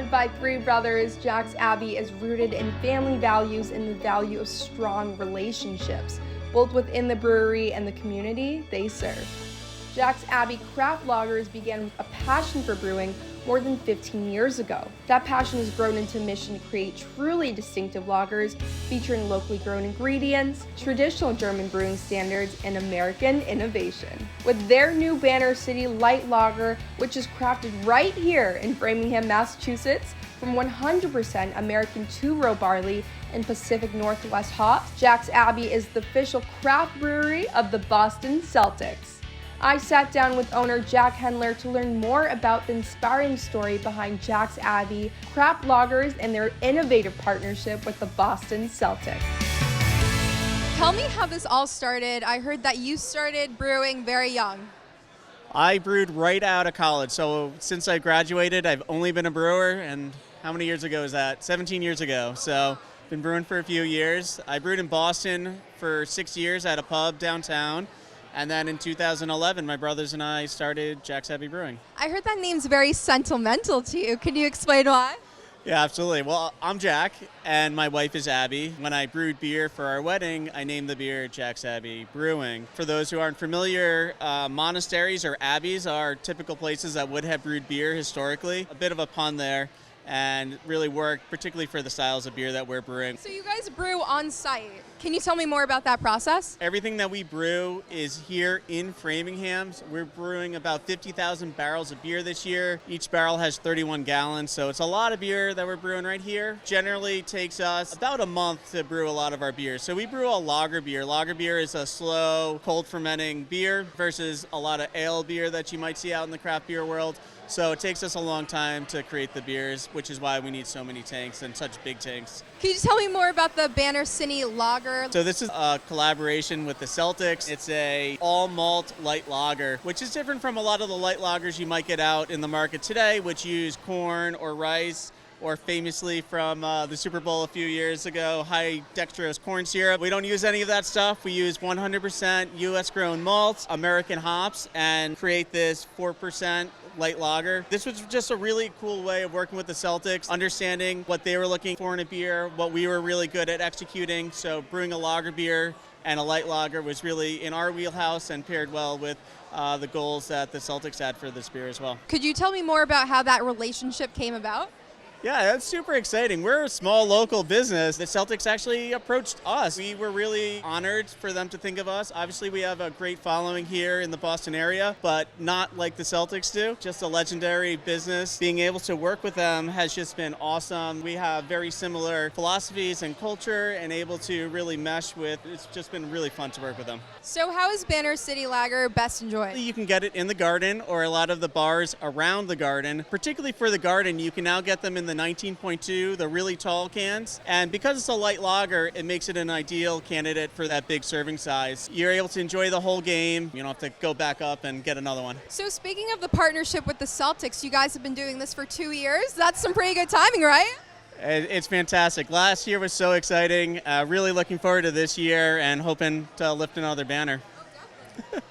Brewed by three brothers, Jack's Abbey is rooted in family values and the value of strong relationships, both within the brewery and the community they serve. Jack's Abbey craft lagers began with a passion for brewing more than 15 years ago. That passion has grown into a mission to create truly distinctive lagers featuring locally grown ingredients, traditional German brewing standards, and American innovation. With their new Banner City Light Lager, which is crafted right here in Framingham, Massachusetts, from 100% American two-row barley and Pacific Northwest hops, Jack's Abbey is the official craft brewery of the Boston Celtics. I sat down with owner Jack Hendler to learn more about the inspiring story behind Jack's Abbey, craft lagers, and their innovative partnership with the Boston Celtics. Tell me how this all started. I heard that you started brewing very young. I brewed right out of college, so since I graduated, I've only been a brewer, and how many years ago is that? 17 years ago, so been brewing for a few years. I brewed in Boston for 6 years at a pub downtown. And then in 2011, my brothers and I started Jack's Abbey Brewing. I heard that name's very sentimental to you. Can you explain why? Yeah, absolutely. Well, I'm Jack, and my wife is Abby. When I brewed beer for our wedding, I named the beer Jack's Abbey Brewing. For those who aren't familiar, monasteries or abbeys are typical places that would have brewed beer historically. A bit of a pun there, and really work particularly for the styles of beer that we're brewing. So you guys brew on site. Can you tell me more about that process? Everything that we brew is here in Framingham. We're brewing about 50,000 barrels of beer this year. Each barrel has 31 gallons, so it's a lot of beer that we're brewing right here. Generally takes us about a month to brew a lot of our beer. So we brew a lager beer. Lager beer is a slow, cold fermenting beer versus a lot of ale beer that you might see out in the craft beer world. So it takes us a long time to create the beers, which is why we need so many tanks and such big tanks. Can you just tell me more about the Banner City Lager? So this is a collaboration with the Celtics. It's a all malt light lager, which is different from a lot of the light lagers you might get out in the market today, which use corn or rice, or famously from the Super Bowl a few years ago, high dextrose corn syrup. We don't use any of that stuff. We use 100% U.S. grown malts, American hops, and create this 4% light lager. This was just a really cool way of working with the Celtics, understanding what they were looking for in a beer, what we were really good at executing. So brewing a lager beer and a light lager was really in our wheelhouse and paired well with the goals that the Celtics had for this beer as well. Could you tell me more about how that relationship came about? Yeah, that's super exciting. We're a small local business. The Celtics actually approached us. We were really honored for them to think of us. Obviously, we have a great following here in the Boston area, but not like the Celtics do. Just a legendary business. Being able to work with them has just been awesome. We have very similar philosophies and culture and able to really mesh with. It's just been really fun to work with them. So how is Banner City Lager best enjoyed? You can get it in the Garden or a lot of the bars around the Garden. Particularly for the Garden, you can now get them in the 19.2, the really tall cans. And because it's a light lager, it makes it an ideal candidate for that big serving size. You're able to enjoy the whole game. You don't have to go back up and get another one. So speaking of the partnership with the Celtics, you guys have been doing this for 2 years. That's some pretty good timing, right? It's fantastic. Last year was so exciting. Really looking forward to this year and hoping to lift another banner. Oh, definitely.